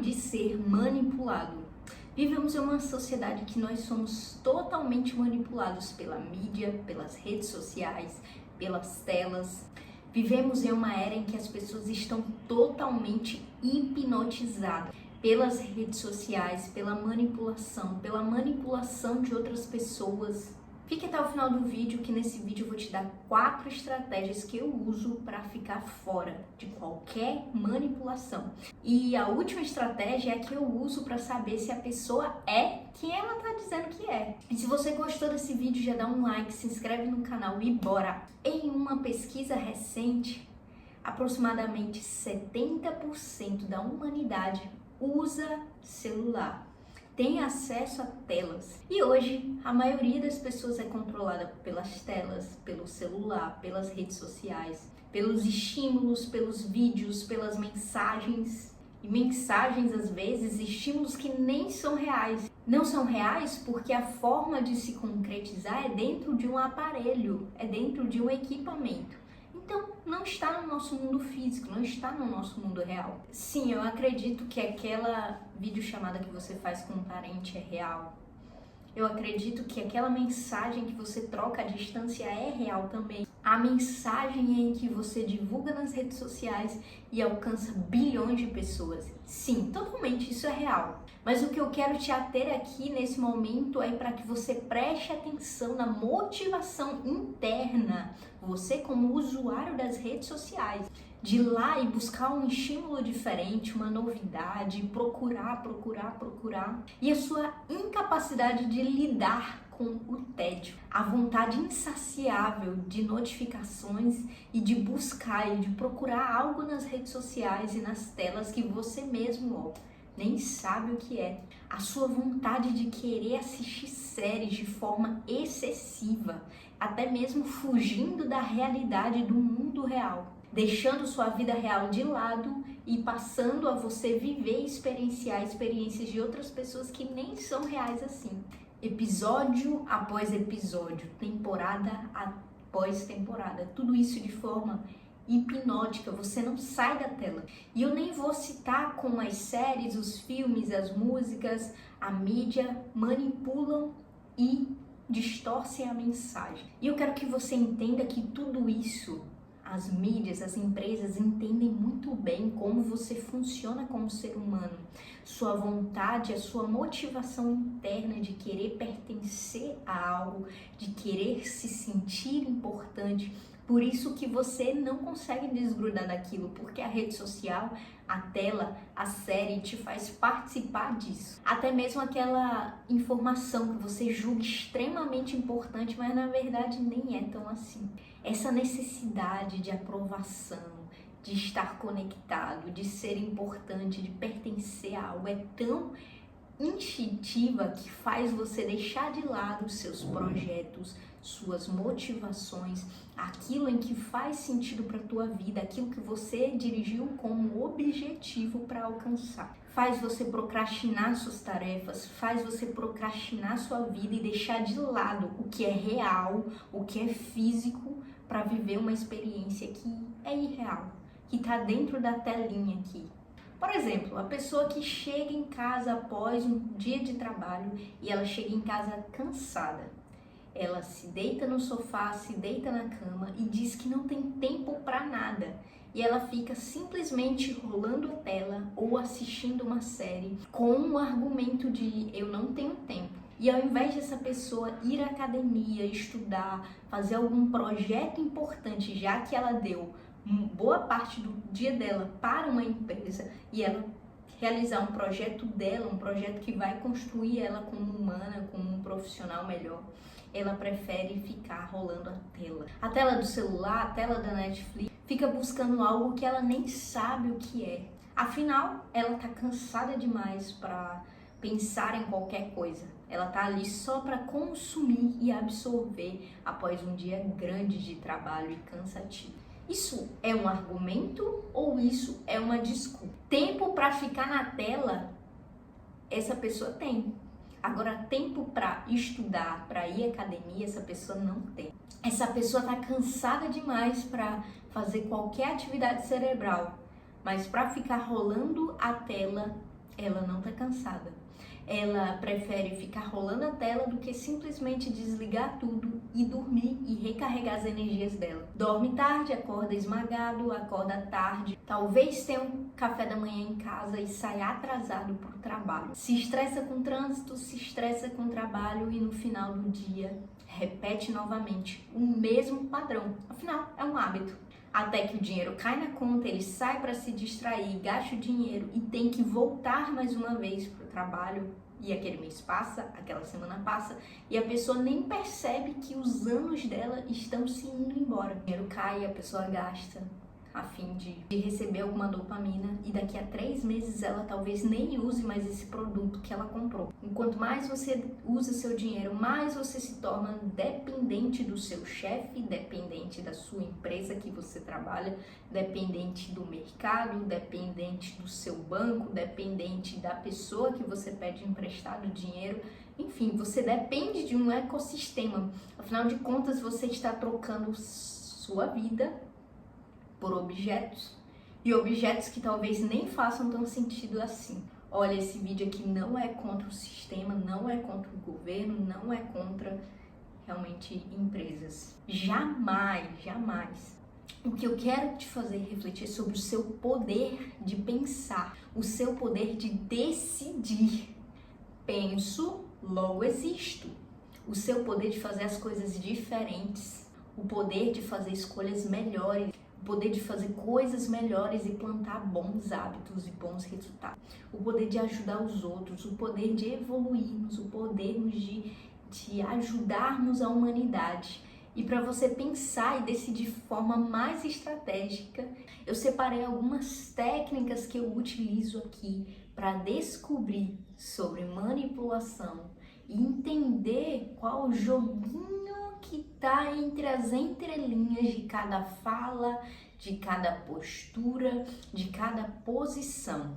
de ser manipulado. Vivemos em uma sociedade que nós somos totalmente manipulados pela mídia, pelas redes sociais, pelas telas. Vivemos em uma era em que as pessoas estão totalmente hipnotizadas pelas redes sociais, pela manipulação de outras pessoas. Fique até o final do vídeo, que nesse vídeo eu vou te dar 4 estratégias que eu uso para ficar fora de qualquer manipulação. E a última estratégia é a que eu uso para saber se a pessoa é quem ela está dizendo que é. E se você gostou desse vídeo, já dá um like, se inscreve no canal e bora! Em uma pesquisa recente, aproximadamente 70% da humanidade usa celular, tem acesso a telas. E hoje, a maioria das pessoas é controlada pelas telas, pelo celular, pelas redes sociais, pelos estímulos, pelos vídeos, pelas mensagens. E mensagens, às vezes, estímulos que nem são reais. Não são reais porque a forma de se concretizar é dentro de um aparelho, é dentro de um equipamento. Então, não está no nosso mundo físico, não está no nosso mundo real. Sim, eu acredito que aquela videochamada que você faz com um parente é real. Eu acredito que aquela mensagem que você troca à distância é real também. A mensagem em que você divulga nas redes sociais e alcança bilhões de pessoas. Sim, totalmente, isso é real. Mas o que eu quero te ater aqui nesse momento é para que você preste atenção na motivação interna. Você, como usuário das redes sociais, de ir lá e buscar um estímulo diferente, uma novidade, procurar. E a sua incapacidade de lidar com o tédio, a vontade insaciável de notificações e de buscar e de procurar algo nas redes sociais e nas telas que você mesmo nem sabe o que é. A sua vontade de querer assistir séries de forma excessiva, até mesmo fugindo da realidade do mundo real, deixando sua vida real de lado e passando a você viver e experienciar experiências de outras pessoas que nem são reais assim. Episódio após episódio, temporada após temporada, tudo isso de forma hipnótica, você não sai da tela. E eu nem vou citar como as séries, os filmes, as músicas, a mídia manipulam e distorcem a mensagem. E eu quero que você entenda que tudo isso, as mídias, as empresas entendem muito bem como você funciona como ser humano. Sua vontade, a sua motivação interna de querer pertencer a algo, de querer se sentir importante. Por isso que você não consegue desgrudar daquilo, porque a rede social, a tela, a série te faz participar disso. Até mesmo aquela informação que você julga extremamente importante, mas na verdade nem é tão assim. Essa necessidade de aprovação, de estar conectado, de ser importante, de pertencer a algo é tão instintiva que faz você deixar de lado seus projetos, suas motivações, aquilo em que faz sentido para a tua vida, aquilo que você dirigiu como objetivo para alcançar. Faz você procrastinar suas tarefas, faz você procrastinar sua vida e deixar de lado o que é real, o que é físico, para viver uma experiência que é irreal, que está dentro da telinha aqui. Por exemplo, a pessoa que chega em casa após um dia de trabalho e ela chega em casa cansada. Ela se deita no sofá, se deita na cama e diz que não tem tempo para nada. E ela fica simplesmente rolando a tela ou assistindo uma série com um argumento de eu não tenho tempo. E ao invés dessa pessoa ir à academia, estudar, fazer algum projeto importante, já que ela deu boa parte do dia dela para uma empresa e ela realizar um projeto dela, um projeto que vai construir ela como humana, como um profissional melhor, ela prefere ficar rolando a tela do celular, a tela da Netflix, fica buscando algo que ela nem sabe o que é. Afinal, ela tá cansada demais para pensar em qualquer coisa. Ela tá ali só para consumir e absorver após um dia grande de trabalho e cansativo. Isso é um argumento ou isso é uma desculpa? Tempo para ficar na tela, essa pessoa tem. Agora, tempo para estudar, para ir à academia, essa pessoa não tem. Essa pessoa está cansada demais para fazer qualquer atividade cerebral, mas para ficar rolando a tela, ela não tá cansada. Ela prefere ficar rolando a tela do que simplesmente desligar tudo e dormir e recarregar as energias dela. Dorme tarde, acorda esmagado, acorda tarde, talvez tenha um café da manhã em casa e saia atrasado para o trabalho. Se estressa com o trânsito, se estressa com o trabalho e no final do dia repete novamente o mesmo padrão. Afinal, é um hábito. Até que o dinheiro cai na conta, ele sai para se distrair, gasta o dinheiro e tem que voltar mais uma vez para o trabalho. E aquele mês passa, aquela semana passa, e a pessoa nem percebe que os anos dela estão se indo embora. O dinheiro cai, a pessoa gasta a fim de receber alguma dopamina e daqui a 3 meses ela talvez nem use mais esse produto que ela comprou. Enquanto mais você usa seu dinheiro, mais você se torna dependente do seu chefe, dependente da sua empresa que você trabalha, dependente do mercado, dependente do seu banco, dependente da pessoa que você pede emprestado dinheiro. Enfim, você depende de um ecossistema. Afinal de contas, você está trocando sua vida por objetos, e objetos que talvez nem façam tão sentido assim. Olha, esse vídeo aqui não é contra o sistema, não é contra o governo, não é contra realmente empresas. Jamais, jamais. O que eu quero te fazer refletir é sobre o seu poder de pensar, o seu poder de decidir. Penso, logo existo. O seu poder de fazer as coisas diferentes, o poder de fazer escolhas melhores, o poder de fazer coisas melhores e plantar bons hábitos e bons resultados, o poder de ajudar os outros, o poder de evoluirmos, o poder de ajudarmos a humanidade. E para você pensar e decidir de forma mais estratégica, eu separei algumas técnicas que eu utilizo aqui para descobrir sobre manipulação e entender qual o joguinho que está entre as entrelinhas de cada fala, de cada postura, de cada posição.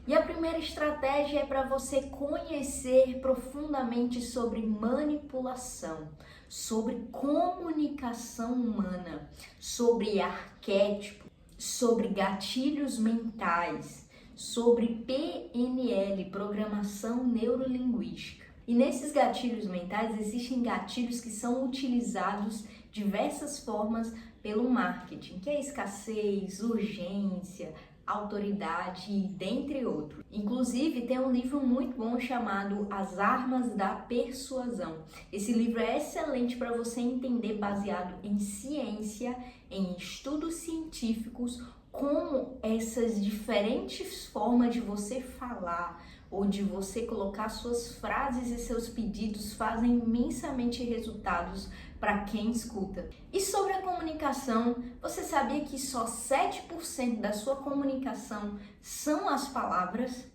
E a primeira estratégia é para você conhecer profundamente sobre manipulação, sobre comunicação humana, sobre arquétipo, sobre gatilhos mentais, sobre PNL, programação neurolinguística. E nesses gatilhos mentais existem gatilhos que são utilizados de diversas formas pelo marketing, que é escassez, urgência, autoridade, dentre outros. Inclusive, tem um livro muito bom chamado As Armas da Persuasão. Esse livro é excelente para você entender, baseado em ciência, em estudos científicos, como essas diferentes formas de você falar ou de você colocar suas frases e seus pedidos fazem imensamente resultados para quem escuta. E sobre a comunicação, você sabia que só 7% da sua comunicação são as palavras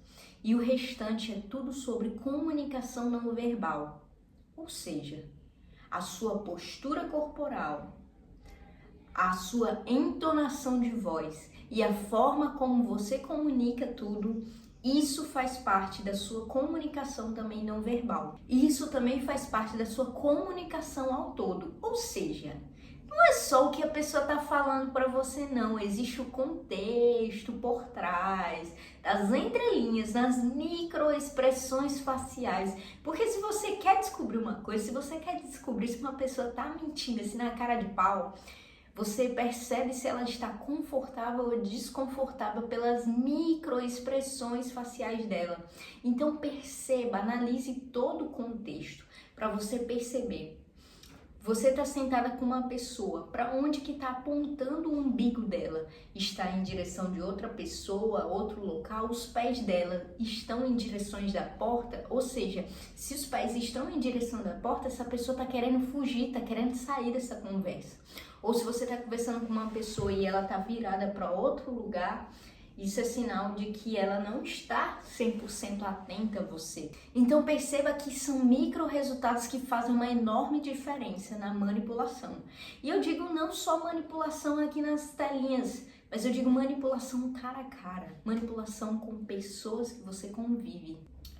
e o restante é tudo sobre comunicação não verbal? Ou seja, a sua postura corporal, a sua entonação de voz e a forma como você comunica tudo, isso faz parte da sua comunicação também não verbal. E isso também faz parte da sua comunicação ao todo. Ou seja, não é só o que a pessoa está falando para você, não. Existe o contexto por trás, das entrelinhas, das microexpressões faciais. Porque se você quer descobrir uma coisa, se você quer descobrir se uma pessoa está mentindo assim na cara de pau, você percebe se ela está confortável ou desconfortável pelas microexpressões faciais dela. Então perceba, analise todo o contexto para você perceber. Você está sentada com uma pessoa, para onde que está apontando o umbigo dela? Está em direção de outra pessoa, outro local? Os pés dela estão em direções da porta? Ou seja, se os pés estão em direção da porta, essa pessoa está querendo fugir, está querendo sair dessa conversa. Ou se você está conversando com uma pessoa e ela está virada para outro lugar, isso é sinal de que ela não está 100% atenta a você. Então perceba que são micro resultados que fazem uma enorme diferença na manipulação. E eu digo não só manipulação aqui nas telinhas, mas eu digo manipulação cara a cara, manipulação com pessoas que você convive.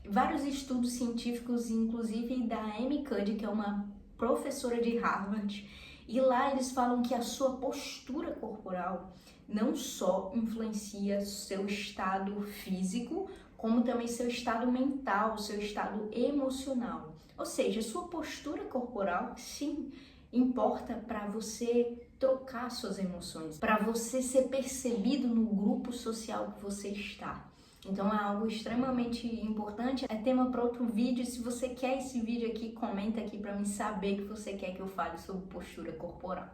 Vários estudos científicos, inclusive da Amy Cuddy, que é uma professora de Harvard, e lá eles falam que a sua postura corporal não só influencia seu estado físico, como também seu estado mental, seu estado emocional. Ou seja, sua postura corporal, sim, importa para você trocar suas emoções, para você ser percebido no grupo social que você está. Então é algo extremamente importante, é tema para outro vídeo. Se você quer esse vídeo aqui, comenta aqui para mim saber que você quer que eu fale sobre postura corporal.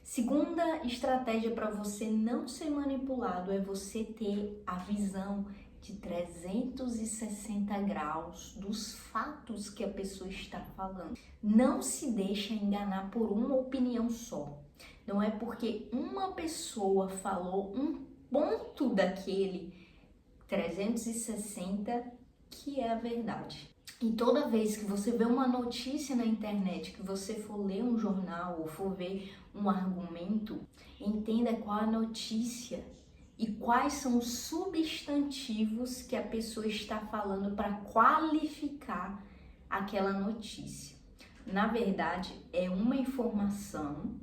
Segunda estratégia para você não ser manipulado é você ter a visão de 360 graus dos fatos que a pessoa está falando. Não se deixa enganar por uma opinião só. Não é porque uma pessoa falou um ponto daquele 360 que é a verdade. E toda vez que você vê uma notícia na internet, que você for ler um jornal ou for ver um argumento, entenda qual a notícia e quais são os substantivos que a pessoa está falando para qualificar aquela notícia. Na verdade, é uma informação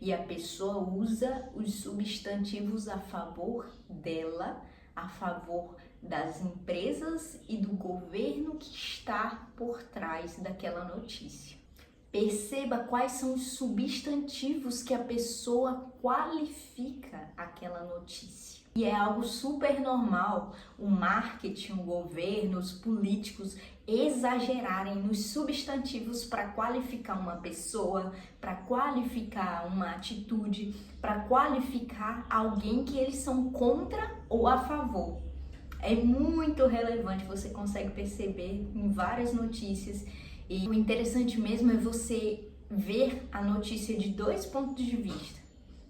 e a pessoa usa os substantivos a favor dela, a favor das empresas e do governo que está por trás daquela notícia. Perceba quais são os substantivos que a pessoa qualifica aquela notícia. E é algo super normal o marketing, o governo, os políticos exagerarem nos substantivos para qualificar uma pessoa, para qualificar uma atitude, para qualificar alguém que eles são contra ou a favor. É muito relevante, você consegue perceber em várias notícias. E o interessante mesmo é você ver a notícia de dois pontos de vista,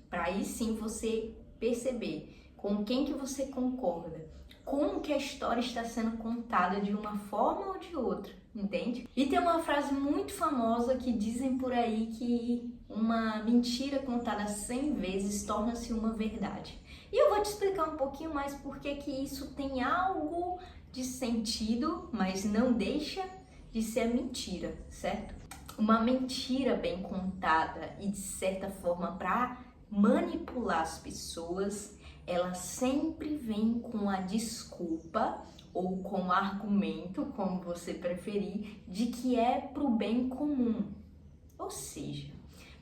para aí sim você perceber com quem que você concorda, como que a história está sendo contada de uma forma ou de outra, entende? E tem uma frase muito famosa que dizem por aí que uma mentira contada 100 vezes torna-se uma verdade. E eu vou te explicar um pouquinho mais porque que isso tem algo de sentido, mas não deixa de ser mentira, certo? Uma mentira bem contada e de certa forma para manipular as pessoas, ela sempre vem com a desculpa ou com o argumento, como você preferir, de que é pro bem comum. Ou seja,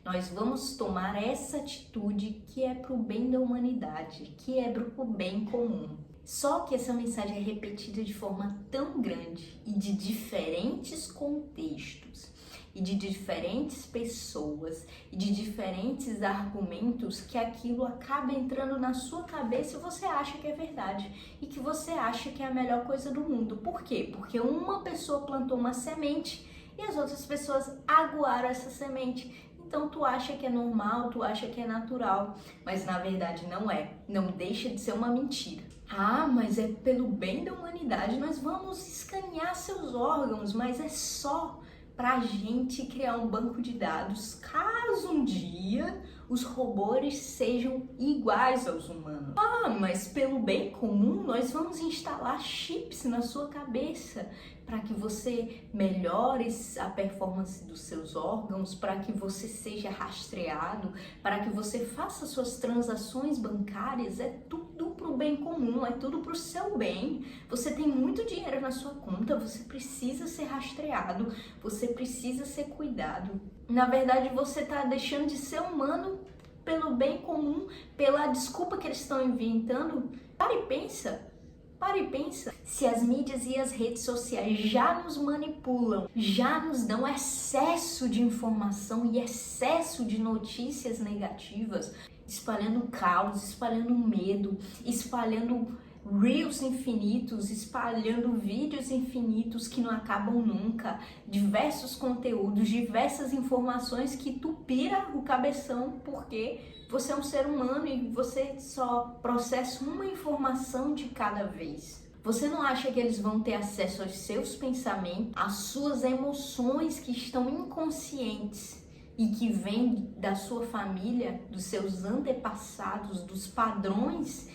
nós vamos tomar essa atitude que é pro bem da humanidade, que é pro bem comum. Só que essa mensagem é repetida de forma tão grande e de diferentes contextos, e de diferentes pessoas, e de diferentes argumentos, que aquilo acaba entrando na sua cabeça e você acha que é verdade, e que você acha que é a melhor coisa do mundo. Por quê? Porque uma pessoa plantou uma semente e as outras pessoas aguaram essa semente. Então tu acha que é normal, tu acha que é natural, mas na verdade não é. Não deixa de ser uma mentira. Ah, mas é pelo bem da humanidade, nós vamos escanear seus órgãos, mas é só para a gente criar um banco de dados caso um dia os robôs sejam iguais aos humanos. Ah, mas pelo bem comum nós vamos instalar chips na sua cabeça para que você melhore a performance dos seus órgãos, para que você seja rastreado, para que você faça suas transações bancárias. É tudo para o bem comum, é tudo para o seu bem. Você tem muito dinheiro na sua conta, você precisa ser rastreado, você precisa ser cuidado. Na verdade, você está deixando de ser humano pelo bem comum, pela desculpa que eles estão inventando. Para e pensa. Para e pensa, se as mídias e as redes sociais já nos manipulam, já nos dão excesso de informação e excesso de notícias negativas, espalhando caos, espalhando medo, espalhando reels infinitos, espalhando vídeos infinitos que não acabam nunca, diversos conteúdos, diversas informações que tu pira o cabeção porque você é um ser humano e você só processa uma informação de cada vez. Você não acha que eles vão ter acesso aos seus pensamentos, às suas emoções que estão inconscientes e que vêm da sua família, dos seus antepassados, dos padrões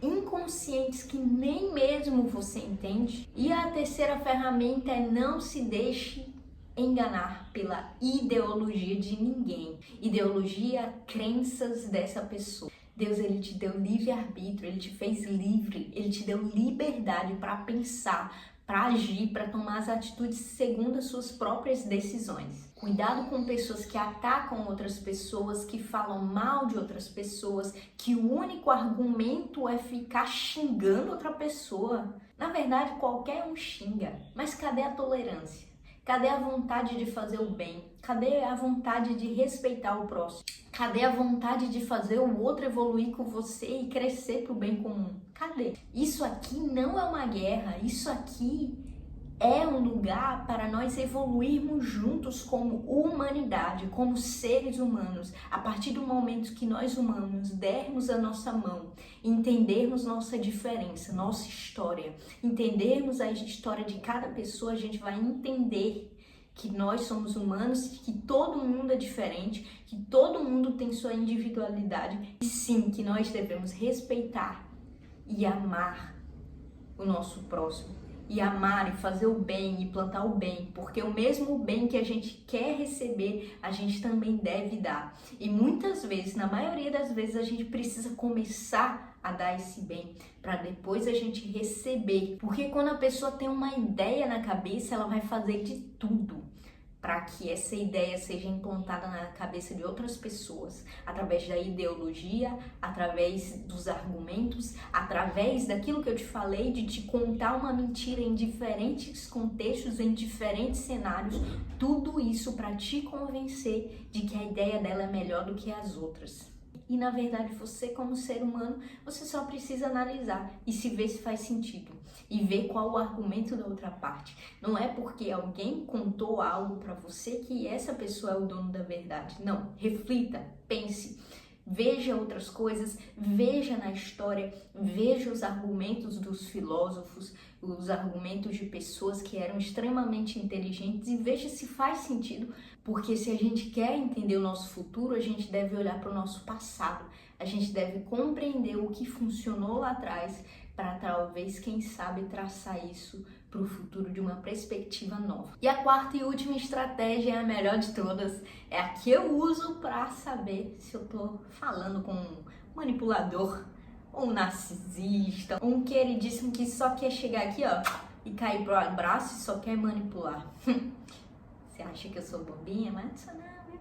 inconscientes que nem mesmo você entende? E a terceira ferramenta é: não se deixe enganar pela ideologia de ninguém. Ideologia, crenças dessa pessoa. Deus, ele te deu livre-arbítrio, ele te fez livre, ele te deu liberdade para pensar, para agir, para tomar as atitudes segundo as suas próprias decisões. Cuidado com pessoas que atacam outras pessoas, que falam mal de outras pessoas, que o único argumento é ficar xingando outra pessoa. Na verdade, qualquer um xinga, mas cadê a tolerância? Cadê a vontade de fazer o bem? Cadê a vontade de respeitar o próximo? Cadê a vontade de fazer o outro evoluir com você e crescer para o bem comum? Cadê? Isso aqui não é uma guerra, isso aqui é um lugar para nós evoluirmos juntos como humanidade, como seres humanos. A partir do momento que nós humanos dermos a nossa mão, entendermos nossa diferença, nossa história, entendermos a história de cada pessoa, a gente vai entender que nós somos humanos, que todo mundo é diferente, que todo mundo tem sua individualidade e sim, que nós devemos respeitar e amar o nosso próximo. E amar e fazer o bem e plantar o bem, porque o mesmo bem que a gente quer receber, a gente também deve dar. E muitas vezes, na maioria das vezes, a gente precisa começar a dar esse bem, para depois a gente receber. Porque quando a pessoa tem uma ideia na cabeça, ela vai fazer de tudo para que essa ideia seja implantada na cabeça de outras pessoas, através da ideologia, através dos argumentos, através daquilo que eu te falei, de te contar uma mentira em diferentes contextos, em diferentes cenários, tudo isso para te convencer de que a ideia dela é melhor do que as outras. E na verdade você como ser humano, você só precisa analisar e se ver se faz sentido e ver qual o argumento da outra parte. Não é porque alguém contou algo para você que essa pessoa é o dono da verdade. Não, reflita, pense, veja outras coisas, veja na história, veja os argumentos dos filósofos, os argumentos de pessoas que eram extremamente inteligentes e veja se faz sentido, porque se a gente quer entender o nosso futuro, a gente deve olhar para o nosso passado, a gente deve compreender o que funcionou lá atrás para talvez, quem sabe, traçar isso para o futuro de uma perspectiva nova. E a quarta e última estratégia é a melhor de todas, é a que eu uso para saber se eu estou falando com um manipulador, um narcisista, um queridíssimo que só quer chegar aqui, ó, e cair pro abraço e só quer manipular. Você acha que eu sou bobinha? Mas não sou não, viu?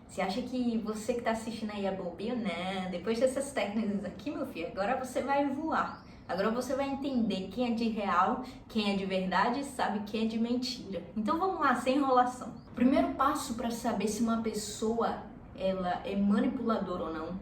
Você acha que você que tá assistindo aí é bobinho? Não, depois dessas técnicas aqui, meu filho, agora você vai voar. Agora você vai entender quem é de real, quem é de verdade e sabe quem é de mentira. Então vamos lá, sem enrolação. O primeiro passo para saber se uma pessoa ela é manipuladora ou não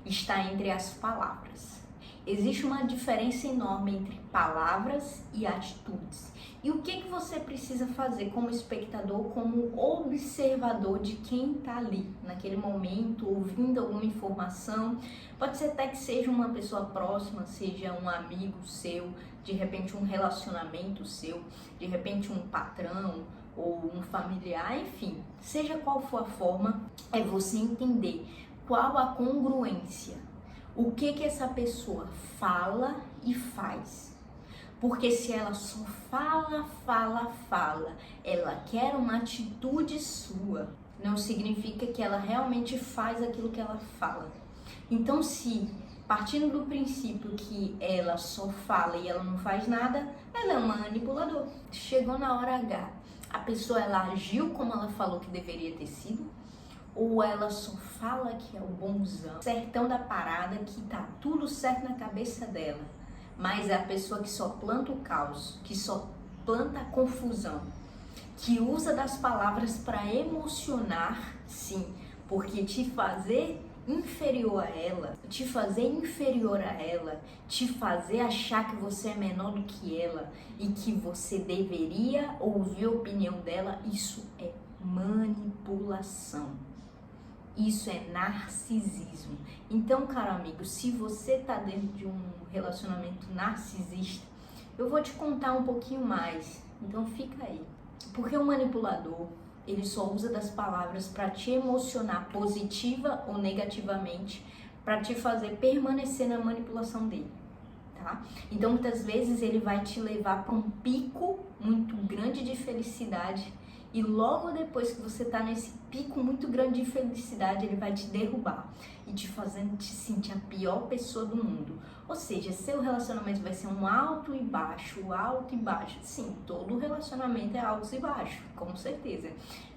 está entre as palavras. Existe uma diferença enorme entre palavras e atitudes. E o que você precisa fazer como espectador, como observador de quem está ali, naquele momento, ouvindo alguma informação? Pode ser até que seja uma pessoa próxima, seja um amigo seu, de repente um relacionamento seu, de repente um patrão ou um familiar, enfim. Seja qual for a forma, é você entender qual a congruência. O que essa pessoa fala e faz. Porque se ela só fala, ela quer uma atitude sua, não significa que ela realmente faz aquilo que ela fala. Então, se partindo do princípio que ela só fala e ela não faz nada, ela é uma manipuladora. Chegou na hora H, a pessoa ela agiu como ela falou que deveria ter sido, ou ela só fala que é o bonzão, certão da parada, que tá tudo certo na cabeça dela, mas é a pessoa que só planta o caos, que só planta a confusão, que usa das palavras para emocionar, sim, porque te fazer inferior a ela, te fazer achar que você é menor do que ela e que você deveria ouvir a opinião dela, isso é manipulação. Isso é narcisismo. Então, caro amigo, se você tá dentro de um relacionamento narcisista, eu vou te contar um pouquinho mais. Então fica aí. Porque o manipulador, ele só usa das palavras para te emocionar positiva ou negativamente, para te fazer permanecer na manipulação dele, tá? Então, muitas vezes ele vai te levar para um pico muito grande de felicidade. E logo depois que você está nesse pico muito grande de felicidade, ele vai te derrubar. e te fazendo te sentir a pior pessoa do mundo. Ou seja, seu relacionamento vai ser um alto e baixo, alto e baixo. Sim, todo relacionamento é altos e baixos, com certeza.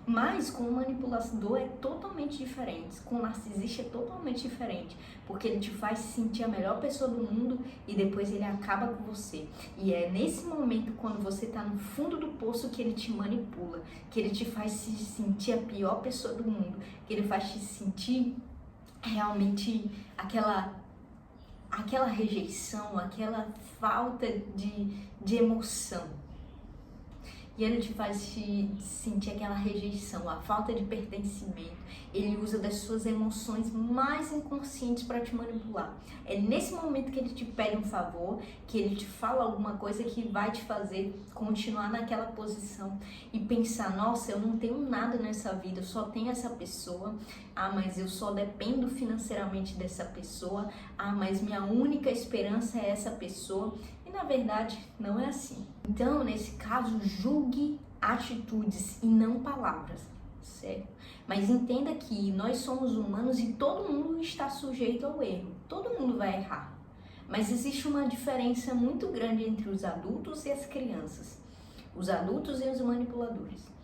Mas com o manipulador é totalmente diferente, com o narcisista é totalmente diferente, porque ele te faz se sentir a melhor pessoa do mundo e depois ele acaba com você. E é nesse momento, quando você tá no fundo do poço, que ele te manipula, que ele te faz se sentir a pior pessoa do mundo, que ele faz te sentir realmente aquela rejeição, aquela falta de emoção. E ele te faz te sentir aquela rejeição, a falta de pertencimento. Ele usa das suas emoções mais inconscientes para te manipular. É nesse momento que ele te pede um favor, que ele te fala alguma coisa que vai te fazer continuar naquela posição e pensar, nossa, eu não tenho nada nessa vida, eu só tenho essa pessoa. Ah, mas eu só dependo financeiramente dessa pessoa. Ah, mas minha única esperança é essa pessoa. E na verdade, não é assim. Então, nesse caso, julgue atitudes e não palavras, certo? Mas entenda que nós somos humanos e todo mundo está sujeito ao erro. Todo mundo vai errar. Mas existe uma diferença muito grande entre os adultos e as crianças. Os adultos e os manipuladores.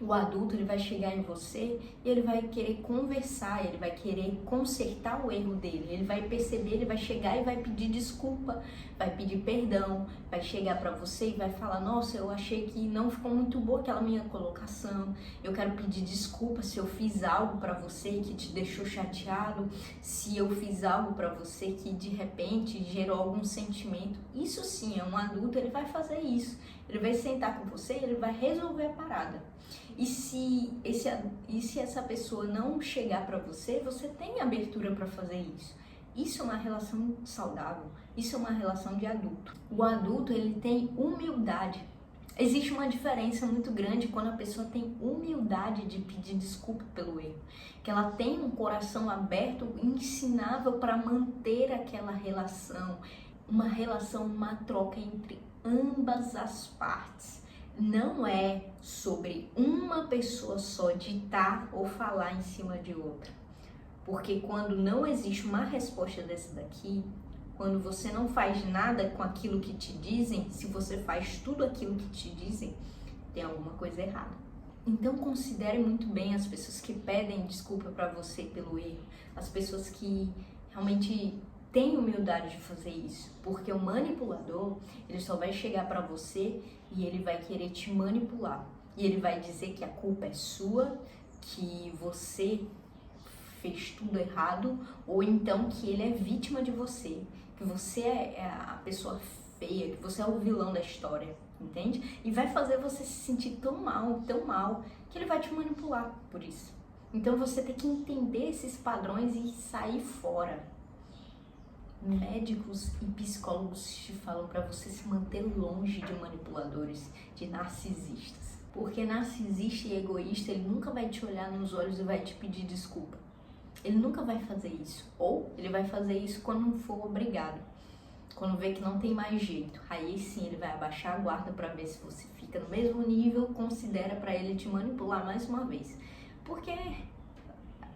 O adulto, ele vai chegar em você e ele vai querer conversar, ele vai querer consertar o erro dele, ele vai perceber, ele vai chegar e vai pedir desculpa, vai pedir perdão, vai chegar pra você e vai falar, nossa, eu achei que não ficou muito boa aquela minha colocação, eu quero pedir desculpa se eu fiz algo pra você que te deixou chateado, se eu fiz algo pra você que de repente gerou algum sentimento. Isso sim, é um adulto, ele vai fazer isso, ele vai sentar com você e ele vai resolver a parada. E se essa pessoa não chegar para você, você tem abertura para fazer isso. Isso é uma relação saudável, isso é uma relação de adulto. O adulto, ele tem humildade. Existe uma diferença muito grande quando a pessoa tem humildade de pedir desculpa pelo erro. Que ela tem um coração aberto, ensinável para manter aquela relação. Uma troca entre ambas as partes. Não é sobre uma pessoa só ditar ou falar em cima de outra. Porque quando não existe uma resposta dessa daqui, quando você não faz nada com aquilo que te dizem, se você faz tudo aquilo que te dizem, tem alguma coisa errada. Então considere muito bem as pessoas que pedem desculpa para você pelo erro, as pessoas que realmente tem humildade de fazer isso, porque o manipulador, ele só vai chegar para você e ele vai querer te manipular. E ele vai dizer que a culpa é sua, que você fez tudo errado, ou então que ele é vítima de você, que você é a pessoa feia, que você é o vilão da história, entende? E vai fazer você se sentir tão mal, que ele vai te manipular por isso. Então você tem que entender esses padrões e sair fora. Médicos e psicólogos te falam para você se manter longe de manipuladores, de narcisistas. Porque narcisista e egoísta, ele nunca vai te olhar nos olhos e vai te pedir desculpa. Ele nunca vai fazer isso. Ou ele vai fazer isso quando não for obrigado. Quando vê que não tem mais jeito. Aí sim ele vai abaixar a guarda para ver se você fica no mesmo nível, considera para ele te manipular mais uma vez. Porque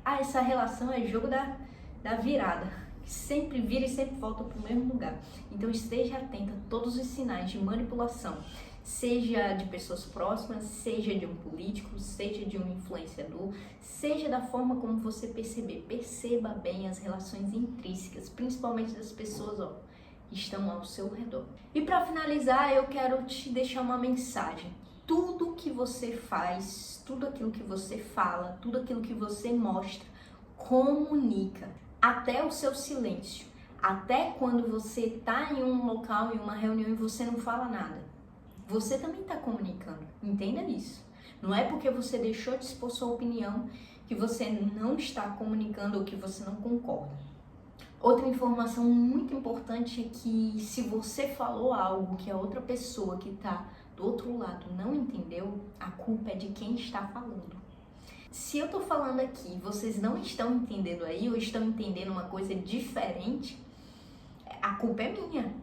essa relação é jogo da virada. Sempre vira e sempre volta para o mesmo lugar. Então esteja atenta a todos os sinais de manipulação, seja de pessoas próximas, seja de um político, seja de um influenciador, seja da forma como você perceber. Perceba bem as relações intrínsecas, principalmente das pessoas que estão ao seu redor. E para finalizar, eu quero te deixar uma mensagem. Tudo que você faz, tudo aquilo que você fala, tudo aquilo que você mostra, comunica. Até o seu silêncio, até quando você está em um local, em uma reunião e você não fala nada. Você também está comunicando, entenda isso. Não é porque você deixou de expor sua opinião que você não está comunicando ou que você não concorda. Outra informação muito importante é que se você falou algo que a outra pessoa que está do outro lado não entendeu, a culpa é de quem está falando. Se eu tô falando aqui, vocês não estão entendendo aí, ou estão entendendo uma coisa diferente, a culpa é minha.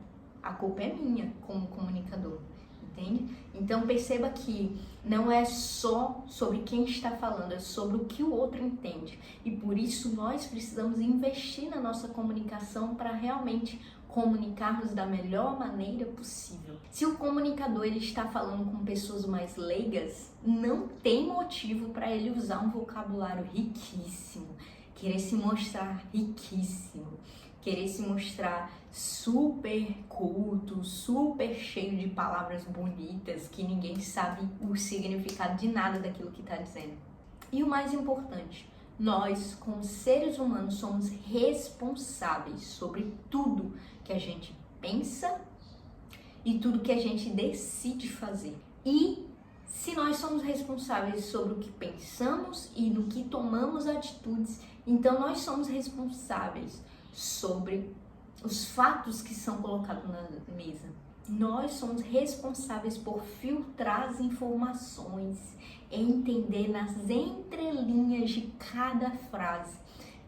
A culpa é minha como comunicador. entende? Então perceba que não é só sobre quem está falando, é sobre o que o outro entende. E por isso nós precisamos investir na nossa comunicação para realmente comunicarmos da melhor maneira possível. Se o comunicador ele está falando com pessoas mais leigas, não tem motivo para ele usar um vocabulário riquíssimo, querer se mostrar riquíssimo, querer se mostrar super culto, super cheio de palavras bonitas que ninguém sabe o significado de nada daquilo que está dizendo. E o mais importante, nós, como seres humanos, somos responsáveis sobre tudo que a gente pensa e tudo que a gente decide fazer. E se nós somos responsáveis sobre o que pensamos e no que tomamos atitudes, então nós somos responsáveis sobre os fatos que são colocados na mesa. Nós somos responsáveis por filtrar as informações, entender nas entrelinhas de cada frase,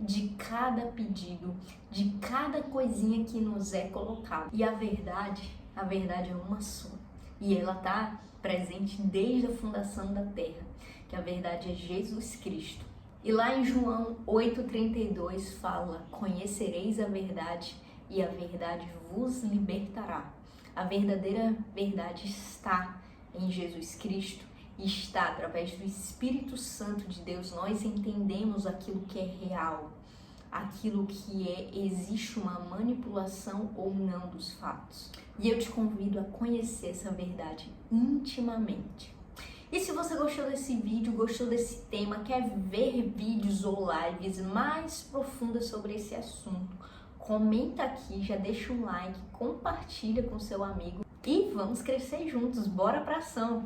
de cada pedido, de cada coisinha que nos é colocado. E a verdade é uma só. E ela está presente desde a fundação da terra, que a verdade é Jesus Cristo. E lá em João 8,32 fala: conhecereis a verdade e a verdade vos libertará. A verdadeira verdade está em Jesus Cristo e está através do Espírito Santo de Deus. Nós entendemos aquilo que é real, aquilo que existe uma manipulação ou não dos fatos. E eu te convido a conhecer essa verdade intimamente. E se você gostou desse vídeo, gostou desse tema, quer ver vídeos ou lives mais profundas sobre esse assunto, comenta aqui, já deixa um like, compartilha com seu amigo e vamos crescer juntos. Bora pra ação!